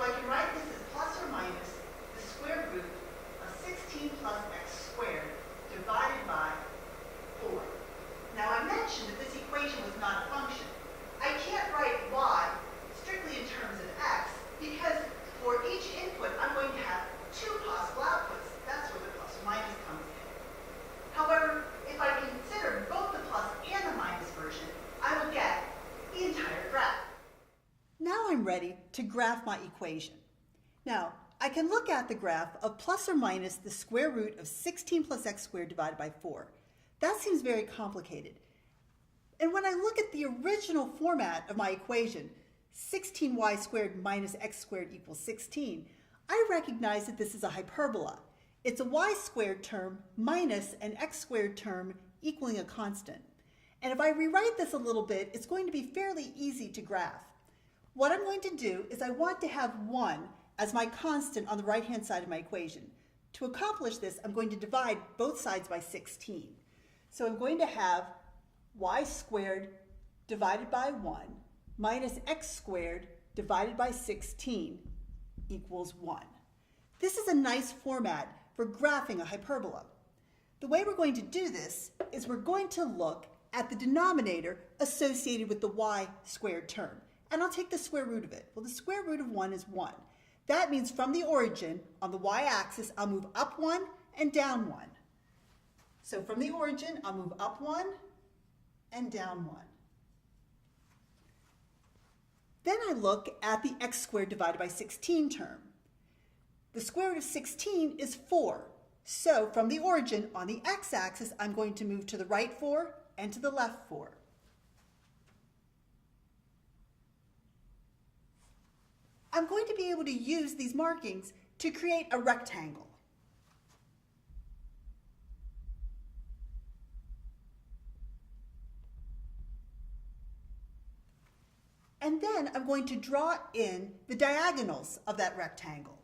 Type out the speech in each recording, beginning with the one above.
So I can write this as plus or minus the square root of 16 plus x squared divided by 4. Now I mentioned that this equation was not a function. I can't write y strictly in terms of x because for each input I'm going to have two possible outputs. That's where the plus or minus comes in. However, if I consider both the plus and the minus version, I will get the entire graph. Now I'm ready to graph my equation. Now, I can look at the graph of plus or minus the square root of 16 plus x squared divided by 4. That seems very complicated. And when I look at the original format of my equation, 16y squared minus x squared equals 16, I recognize that this is a hyperbola. It's a y squared term minus an x squared term equaling a constant. And if I rewrite this a little bit, it's going to be fairly easy to graph. What I'm going to do is I want to have 1 as my constant on the right-hand side of my equation. To accomplish this, I'm going to divide both sides by 16. So I'm going to have y squared divided by 1 minus x squared divided by 16 equals 1. This is a nice format for graphing a hyperbola. The way we're going to do this is we're going to look at the denominator associated with the y squared term. And I'll take the square root of it. Well, the square root of 1 is 1. That means from the origin, on the y-axis, I'll move up 1 and down 1. So from the origin, I'll move up 1 and down 1. Then I look at the x squared divided by 16 term. The square root of 16 is 4. So from the origin, on the x-axis, I'm going to move to the right 4 and to the left 4. I'm going to be able to use these markings to create a rectangle. And then I'm going to draw in the diagonals of that rectangle.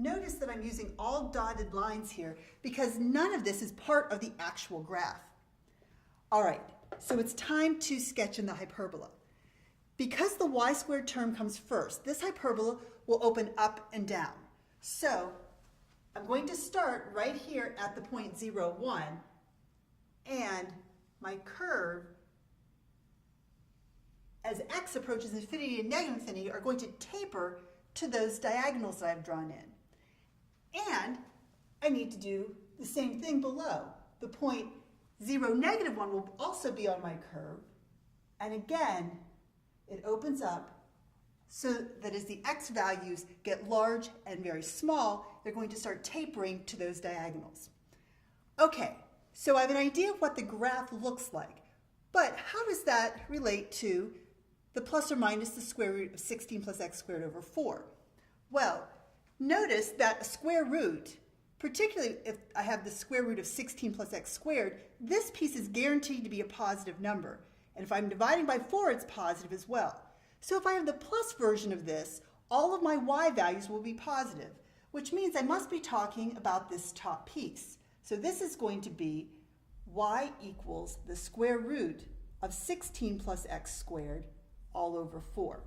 Notice that I'm using all dotted lines here because none of this is part of the actual graph. All right, so it's time to sketch in the hyperbola. Because the y squared term comes first, this hyperbola will open up and down. So I'm going to start right here at the point 0, 1, and my curve, as x approaches infinity and negative infinity, are going to taper to those diagonals that I've drawn in. And I need to do the same thing below. The point 0, negative 1 will also be on my curve. And again, it opens up so that as the x values get large and very small, they're going to start tapering to those diagonals. Okay, so I have an idea of what the graph looks like. But how does that relate to the plus or minus the square root of 16 plus x squared over 4? Well, notice that a square root, particularly if I have the square root of 16 plus x squared, this piece is guaranteed to be a positive number. And if I'm dividing by 4, it's positive as well. So if I have the plus version of this, all of my y values will be positive, which means I must be talking about this top piece. So this is going to be y equals the square root of 16 plus x squared all over 4.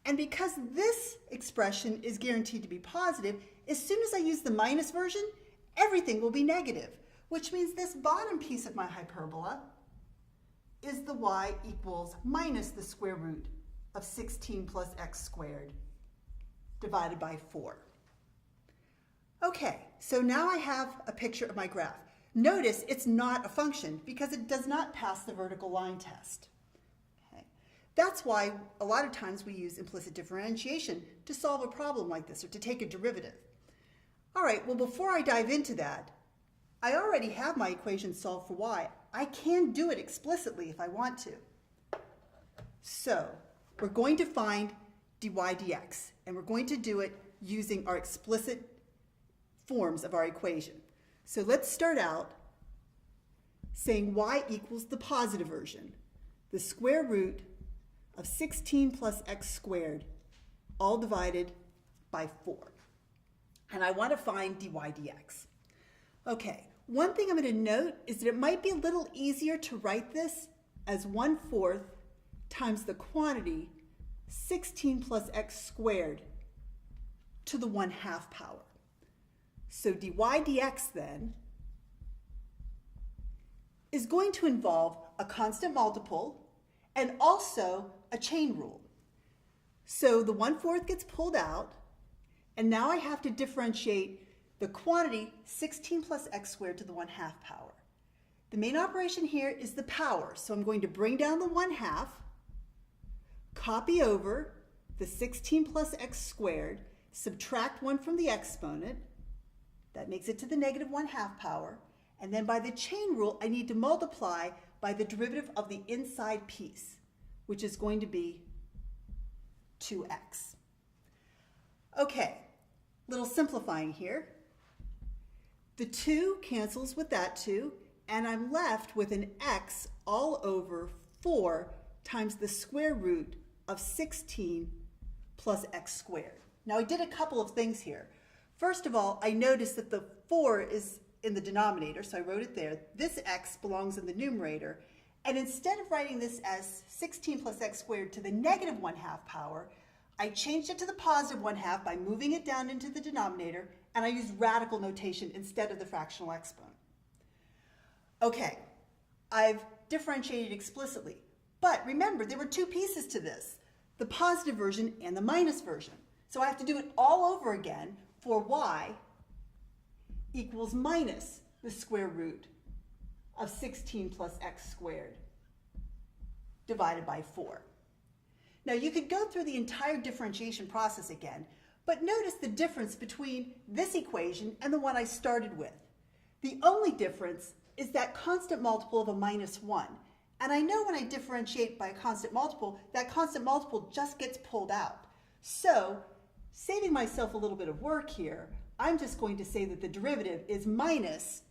And because this expression is guaranteed to be positive, as soon as I use the minus version, everything will be negative, which means this bottom piece of my hyperbola is the y equals minus the square root of 16 plus x squared divided by 4. Okay, so now I have a picture of my graph. Notice it's not a function because it does not pass the vertical line test. That's why a lot of times we use implicit differentiation to solve a problem like this or to take a derivative. All right, well, before I dive into that, I already have my equation solved for y. I can do it explicitly if I want to. So we're going to find dy dx, and we're going to do it using our explicit forms of our equation. So let's start out saying y equals the positive version, the square root of 16 plus x squared, all divided by 4. And I want to find dy dx. Okay, One thing I'm going to note is that it might be a little easier to write this as 1/4 times the quantity 16 plus x squared to the 1/2 power. So dy dx then is going to involve a constant multiple and also a chain rule. So the 1/4 gets pulled out, and now I have to differentiate the quantity 16 plus x squared to the 1/2 power. The main operation here is the power, so I'm going to bring down the 1/2, copy over the 16 plus x squared, subtract 1 from the exponent, that makes it to the negative 1/2 power, and then by the chain rule I need to multiply by the derivative of the inside piece, which is going to be 2x. Okay, little simplifying here. The 2 cancels with that 2, and I'm left with an x all over 4 times the square root of 16 plus x squared. Now I did a couple of things here. First of all, I noticed that the 4 is in the denominator, so I wrote it there. This x belongs in the numerator, and instead of writing this as 16 plus x squared to the negative 1/2 power, I changed it to the positive 1/2 by moving it down into the denominator, and I used radical notation instead of the fractional exponent. Okay, I've differentiated explicitly, but remember there were 2 pieces to this, the positive version and the minus version. So I have to do it all over again for y equals minus the square root of 16 plus x squared divided by 4. Now you could go through the entire differentiation process again, but notice the difference between this equation and the one I started with. The only difference is that constant multiple of a -1. And I know when I differentiate by a constant multiple, that constant multiple just gets pulled out. So, saving myself a little bit of work here, I'm just going to say that the derivative is minus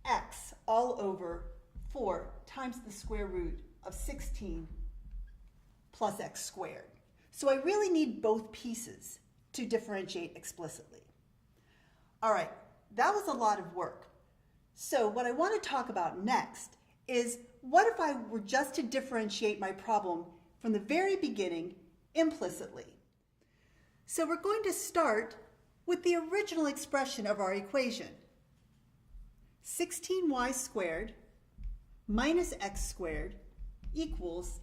x all over 4 times the square root of 16 plus x squared. So I really need both pieces to differentiate explicitly. All right, that was a lot of work. So what I want to talk about next is what if I were just to differentiate my problem from the very beginning implicitly? So we're going to start with the original expression of our equation. 16y squared minus x squared equals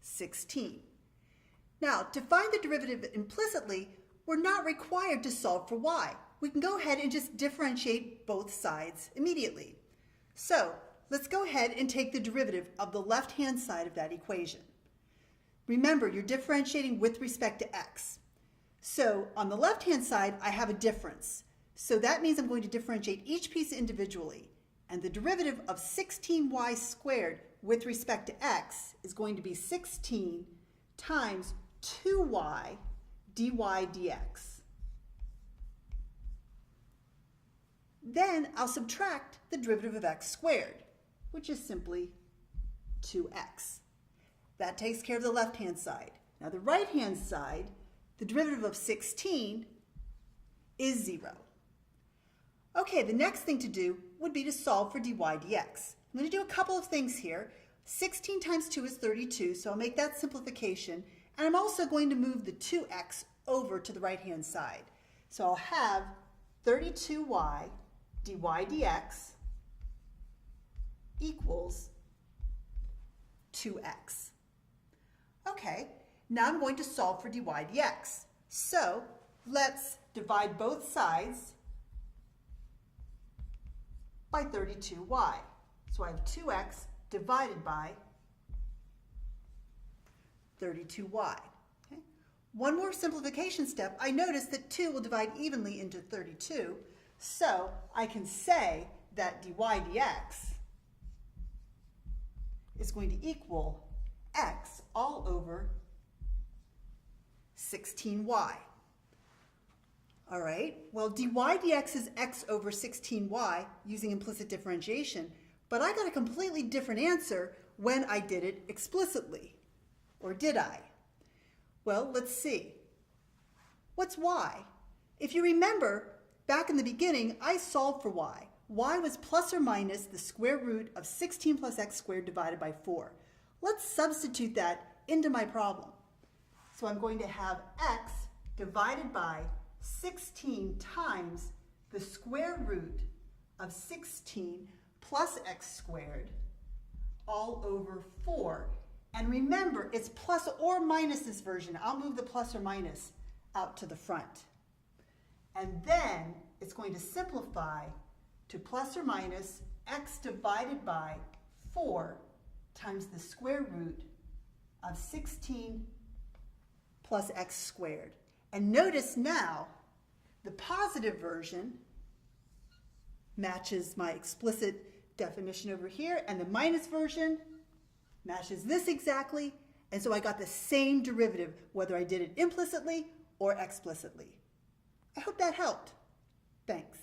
16. Now, to find the derivative implicitly, we're not required to solve for y. We can go ahead and just differentiate both sides immediately. So, let's go ahead and take the derivative of the left-hand side of that equation. Remember, you're differentiating with respect to x. So, on the left-hand side, I have a difference. So that means I'm going to differentiate each piece individually. And the derivative of 16y squared with respect to x is going to be 16 times 2y dy dx. Then I'll subtract the derivative of x squared, which is simply 2x. That takes care of the left-hand side. Now the right-hand side, the derivative of 16 is 0. Okay, the next thing to do would be to solve for dy dx. I'm going to do a couple of things here. 16 times 2 is 32, so I'll make that simplification. And I'm also going to move the 2x over to the right-hand side. So I'll have 32y dy dx equals 2x. Okay, now I'm going to solve for dy dx. So let's divide both sides by 32y. So I have 2x divided by 32y. Okay. One more simplification step. I notice that 2 will divide evenly into 32, so I can say that dy dx is going to equal x all over 16y. All right, well, dy dx is x over 16y using implicit differentiation, but I got a completely different answer when I did it explicitly. Or did I? Well, let's see. What's y? If you remember, back in the beginning, I solved for y. y was plus or minus the square root of 16 plus x squared divided by 4. Let's substitute that into my problem. So I'm going to have x divided by 16 times the square root of 16 plus x squared all over 4. And remember, it's plus or minus this version. I'll move the plus or minus out to the front. And then it's going to simplify to plus or minus x divided by 4 times the square root of 16 plus x squared. And notice now, the positive version matches my explicit definition over here, and the minus version matches this exactly, and so I got the same derivative, whether I did it implicitly or explicitly. I hope that helped. Thanks.